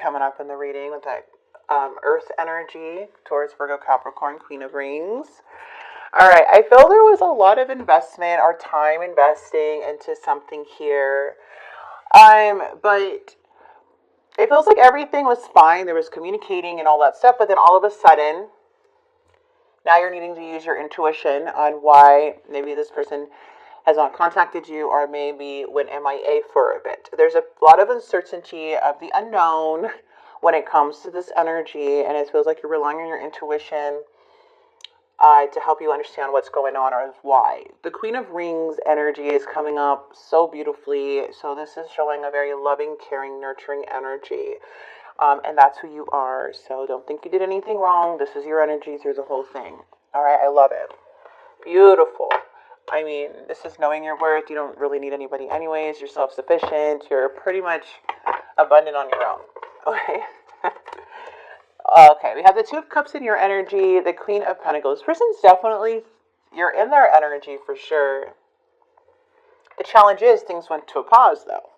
coming up in the reading with that Earth energy towards Virgo, Capricorn, Queen of Rings. All right, I feel there was a lot of investment or time investing into something here. But it feels like everything was fine. There was communicating and all that stuff, but then all of a sudden, now you're needing to use your intuition on why maybe this person has not contacted you or maybe went MIA for a bit. There's a lot of uncertainty of the unknown when it comes to this energy, and it feels like you're relying on your intuition to help you understand what's going on or why. The Queen of Rings energy is coming up so beautifully. So this is showing a very loving, caring, nurturing energy. And that's who you are. So don't think you did anything wrong. This is your energy through the whole thing. All right, I love it. Beautiful. I mean, this is knowing your worth. You don't really need anybody anyways. You're self-sufficient. You're pretty much abundant on your own. Okay. Okay, we have the Two of Cups in your energy, the Queen of Pentacles. This person's definitely, you're in their energy for sure. The challenge is things went to a pause, though.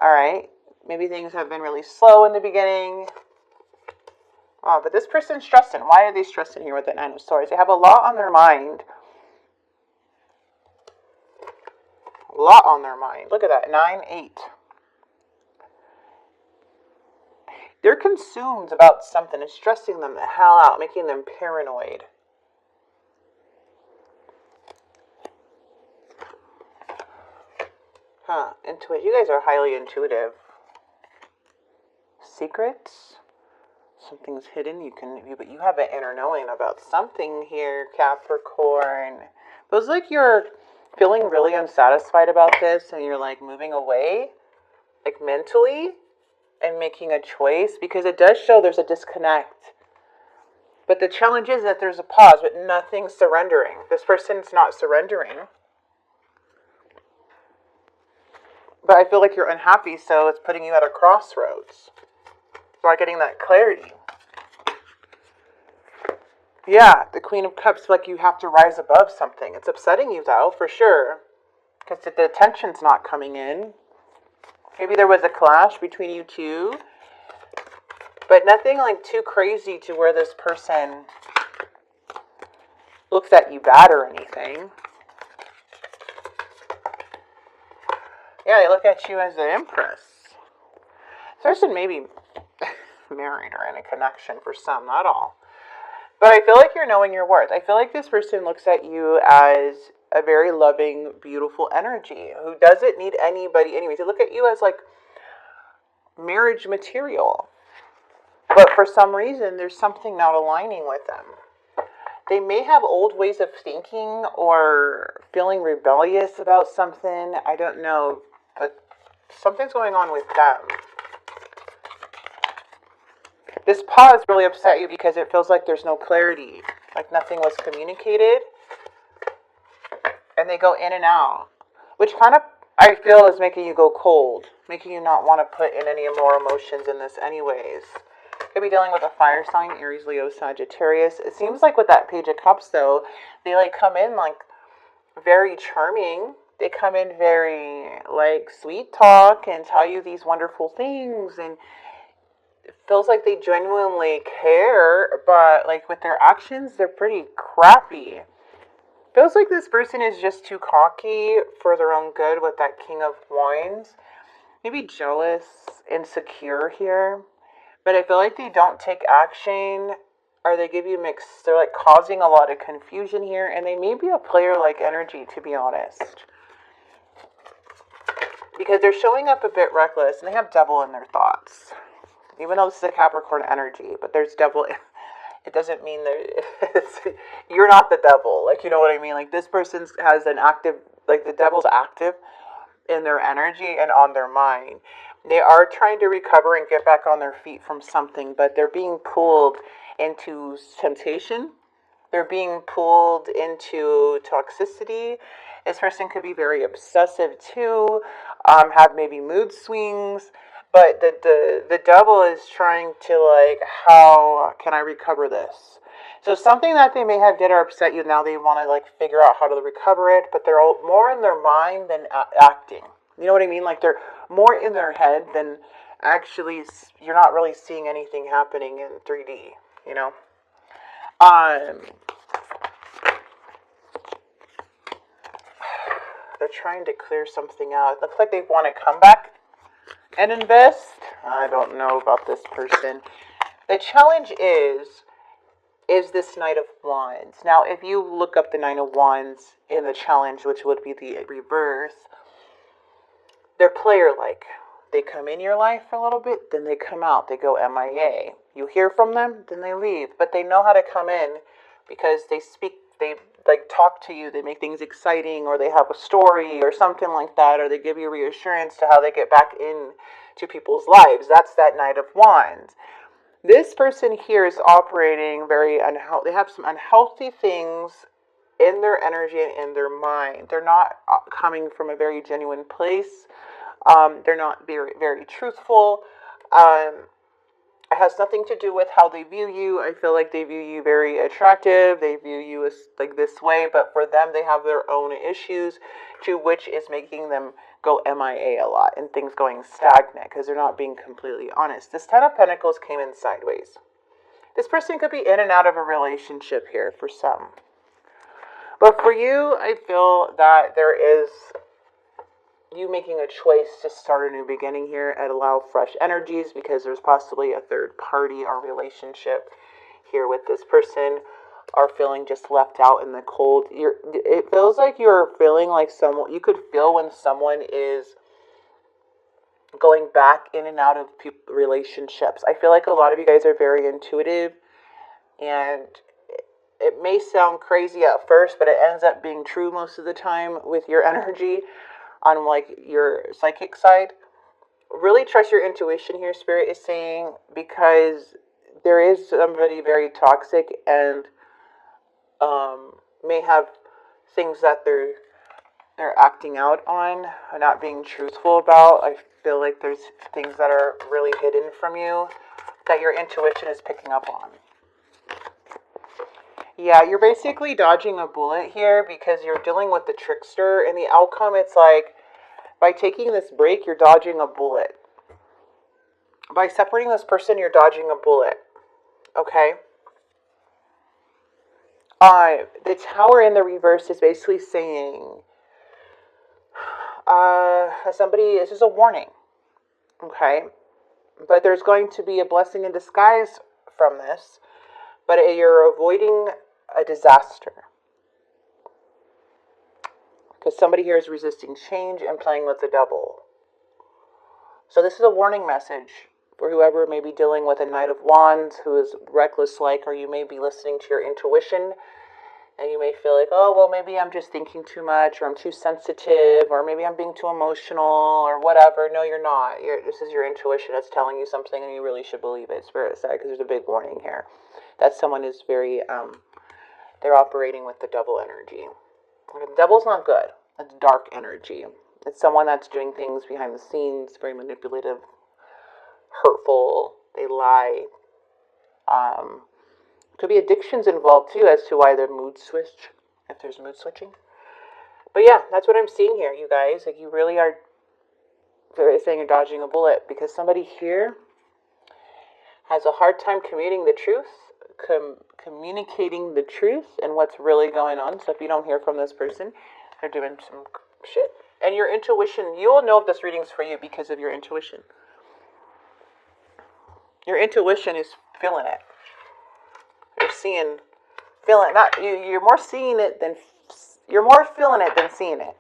All right, maybe things have been really slow in the beginning. Oh, but this person's stressing. Why are they stressing here with the Nine of Swords? They have a lot on their mind. A lot on their mind. Look at that, 9-8. They're consumed about something. It's stressing them the hell out, making them paranoid. Intuitive. You guys are highly intuitive. Secrets? Something's hidden. But you have an inner knowing about something here, Capricorn. Feels like you're feeling really unsatisfied about this, and you're like moving away, like mentally, and making a choice, because it does show there's a disconnect. But the challenge is that there's a pause, but nothing's surrendering. This person's not surrendering. But I feel like you're unhappy, so it's putting you at a crossroads. You're not getting that clarity. Yeah, the Queen of Cups, like you have to rise above something. It's upsetting you, though, for sure, because the attention's not coming in. Maybe there was a clash between you two, but nothing like too crazy to where this person looks at you bad or anything. Yeah, they look at you as the Empress. This person may be married or in a connection for some, not all. But I feel like you're knowing your worth. I feel like this person looks at you as a very loving, beautiful energy who doesn't need anybody anyways. They look at you as like marriage material. But for some reason, there's something not aligning with them. They may have old ways of thinking or feeling rebellious about something. I don't know, but something's going on with them. This pause really upset you because it feels like there's no clarity, like nothing was communicated. And they go in and out, which kind of, I feel, is making you go cold, making you not want to put in any more emotions in this anyways. Could be dealing with a fire sign, Aries, Leo, Sagittarius. It seems like with that Page of Cups, though, they like come in like very charming. They come in very like sweet talk and tell you these wonderful things, and it feels like they genuinely care, but like with their actions, they're pretty crappy. Feels like this person is just too cocky for their own good with that King of Wands. Maybe jealous, insecure here. But I feel like they don't take action, or they give you mixed. They're like causing a lot of confusion here, and they may be a player-like energy, to be honest. Because they're showing up a bit reckless, and they have devil in their thoughts. Even though this is a Capricorn energy, but there's devil. It doesn't mean you're not the devil. Like, you know what I mean? Like, this person has an active, like the devil's active in their energy and on their mind. They are trying to recover and get back on their feet from something, but they're being pulled into temptation. They're being pulled into toxicity. This person could be very obsessive too, have maybe mood swings. But the devil is trying to, like, how can I recover this? So something that they may have did or upset you, now they want to, like, figure out how to recover it, but they're more in their mind than acting. You know what I mean? Like, they're more in their head than actually, you're not really seeing anything happening in 3D, you know? Um, they're trying to clear something out. It looks like they want to come back and invest. I don't know about this person. The challenge is this Knight of Wands. Now, if you look up the Nine of Wands in the challenge, which would be the rebirth, they're player-like. They come in your life for a little bit, then they come out. They go MIA. You hear from them, then they leave. But they know how to come in because they speak, they like talk to you, they make things exciting, or they have a story or something like that, or they give you reassurance to how they get back in to people's lives. That's that Knight of Wands. This person here is operating very unhealthy. They have some unhealthy things in their energy and in their mind. They're not coming from a very genuine place. They're not very, very truthful. It has nothing to do with how they view you. I feel like they view you very attractive. They view you as like this way, but for them, they have their own issues, to which is making them go MIA a lot and things going stagnant because they're not being completely honest. This Ten of Pentacles came in sideways. This person could be in and out of a relationship here for some. But for you, I feel that there is you making a choice to start a new beginning here and allow fresh energies, because there's possibly a third party or relationship here with this person, are feeling just left out in the cold. It feels like you're feeling like someone, you could feel when someone is going back in and out of relationships. I feel like a lot of you guys are very intuitive, and it may sound crazy at first, but it ends up being true most of the time with your energy on like your psychic side. Really trust your intuition here, Spirit is saying, because there is somebody very toxic and may have things that they're acting out on, not being truthful about. I feel like there's things that are really hidden from you that your intuition is picking up on. Yeah, you're basically dodging a bullet here because you're dealing with the trickster, and the outcome, it's like, by taking this break, you're dodging a bullet. By separating this person, you're dodging a bullet. Okay? The Tower in the reverse is basically saying, this is a warning. Okay? But there's going to be a blessing in disguise from this, but you're avoiding a disaster. Because somebody here is resisting change and playing with the devil. So this is a warning message for whoever may be dealing with a Knight of Wands who is reckless-like, or you may be listening to your intuition, and you may feel like, oh, well, maybe I'm just thinking too much, or I'm too sensitive, or maybe I'm being too emotional, or whatever. No, you're not. This is your intuition that's telling you something, and you really should believe it, Spirit side, because there's a big warning here. That someone is very, they're operating with the devil energy. The devil's not good. It's dark energy. It's someone that's doing things behind the scenes, very manipulative, hurtful. They lie. Could be addictions involved too, as to why they're mood switch, if there's mood switching. But yeah, that's what I'm seeing here, you guys. Like, you really are saying you're dodging a bullet, because somebody here has a hard time communicating the truth and what's really going on. So if you don't hear from this person, they're doing some shit. And your intuition, you will know if this reading's for you because of your intuition. Your intuition is feeling it. You're feeling, not you. You're more seeing it than you're more feeling it than seeing it.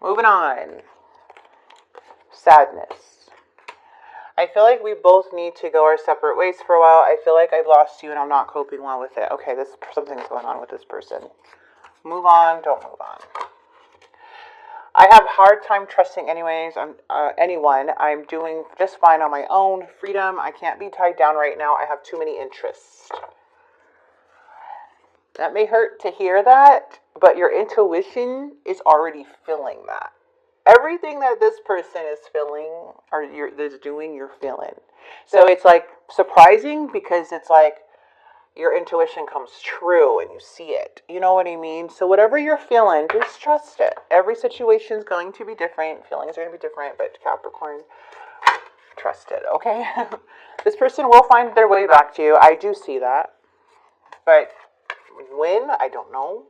Moving on. Sadness. I feel like we both need to go our separate ways for a while. I feel like I've lost you and I'm not coping well with it. Okay, something's going on with this person. Move on, don't move on. I have a hard time trusting anyone. I'm doing just fine on my own. Freedom, I can't be tied down right now. I have too many interests. That may hurt to hear that, but your intuition is already feeling that. Everything that this person is feeling or is doing, you're feeling. So it's like surprising, because it's like your intuition comes true and you see it. You know what I mean? So whatever you're feeling, just trust it. Every situation is going to be different. Feelings are going to be different, but Capricorn, trust it, okay? This person will find their way back to you. I do see that. But when? I don't know.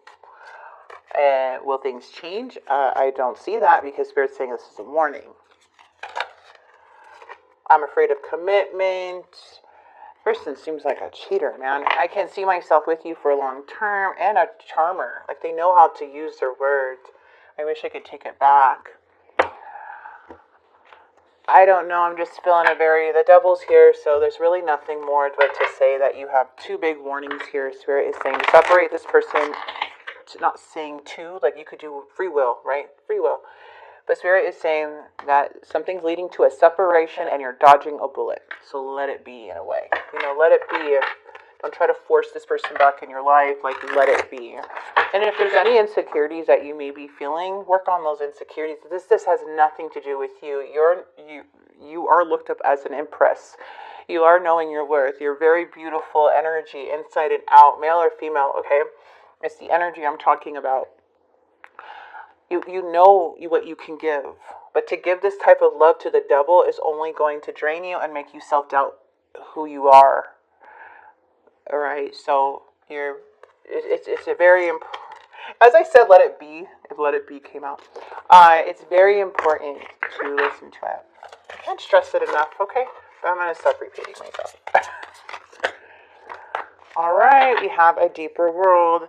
Will things change? I don't see that because Spirit's saying this is a warning. I'm afraid of commitment. Person seems like a cheater, man. I can see myself with you for a long term, and a charmer. Like, they know how to use their words. I wish I could take it back. I don't know. I'm just feeling the devil's here, so there's really nothing more but to say that you have two big warnings here. Spirit is saying to separate this person. Not saying two, like you could do free will, right? Free will. But Spirit is saying that something's leading to a separation and you're dodging a bullet. So let it be in a way. You know, let it be. Don't try to force this person back in your life. Like, let it be. And if there's any insecurities that you may be feeling, work on those insecurities. This has nothing to do with you. You are looked up as an empress. You are knowing your worth. You're very beautiful energy, inside and out, male or female, okay? It's the energy I'm talking about. You know what you can give. But to give this type of love to the devil is only going to drain you and make you self-doubt who you are. Alright, so it's a very important, as I said, let it be, if let it be came out. It's very important to listen to it. I can't stress it enough, okay? But I'm going to stop repeating myself. Alright, we have a deeper world.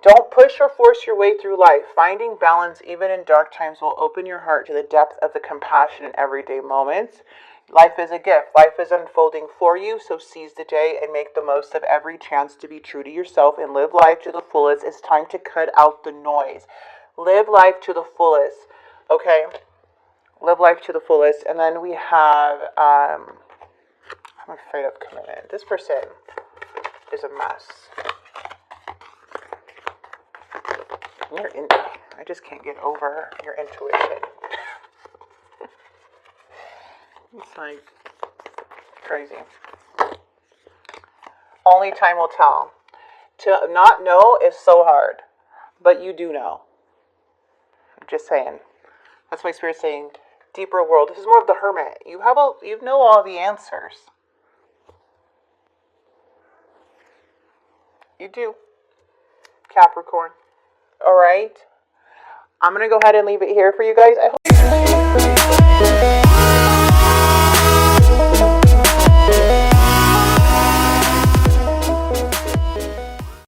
Don't push or force your way through life. Finding balance even in dark times will open your heart to the depth of the compassion in everyday moments. Life is a gift. Life is unfolding for you, so seize the day and make the most of every chance to be true to yourself and live life to the fullest. It's time to cut out the noise. Live life to the fullest. Okay? Live life to the fullest. And then we have, I'm afraid of commitment. This person is a mess. I just can't get over your intuition. It's like crazy. Only time will tell. To not know is so hard, but you do know. I'm just saying. That's why Spirit's saying deeper world. This is more of the hermit. You know all the answers. You do. Capricorn. Alright. I'm going to go ahead and leave it here for you guys. I hope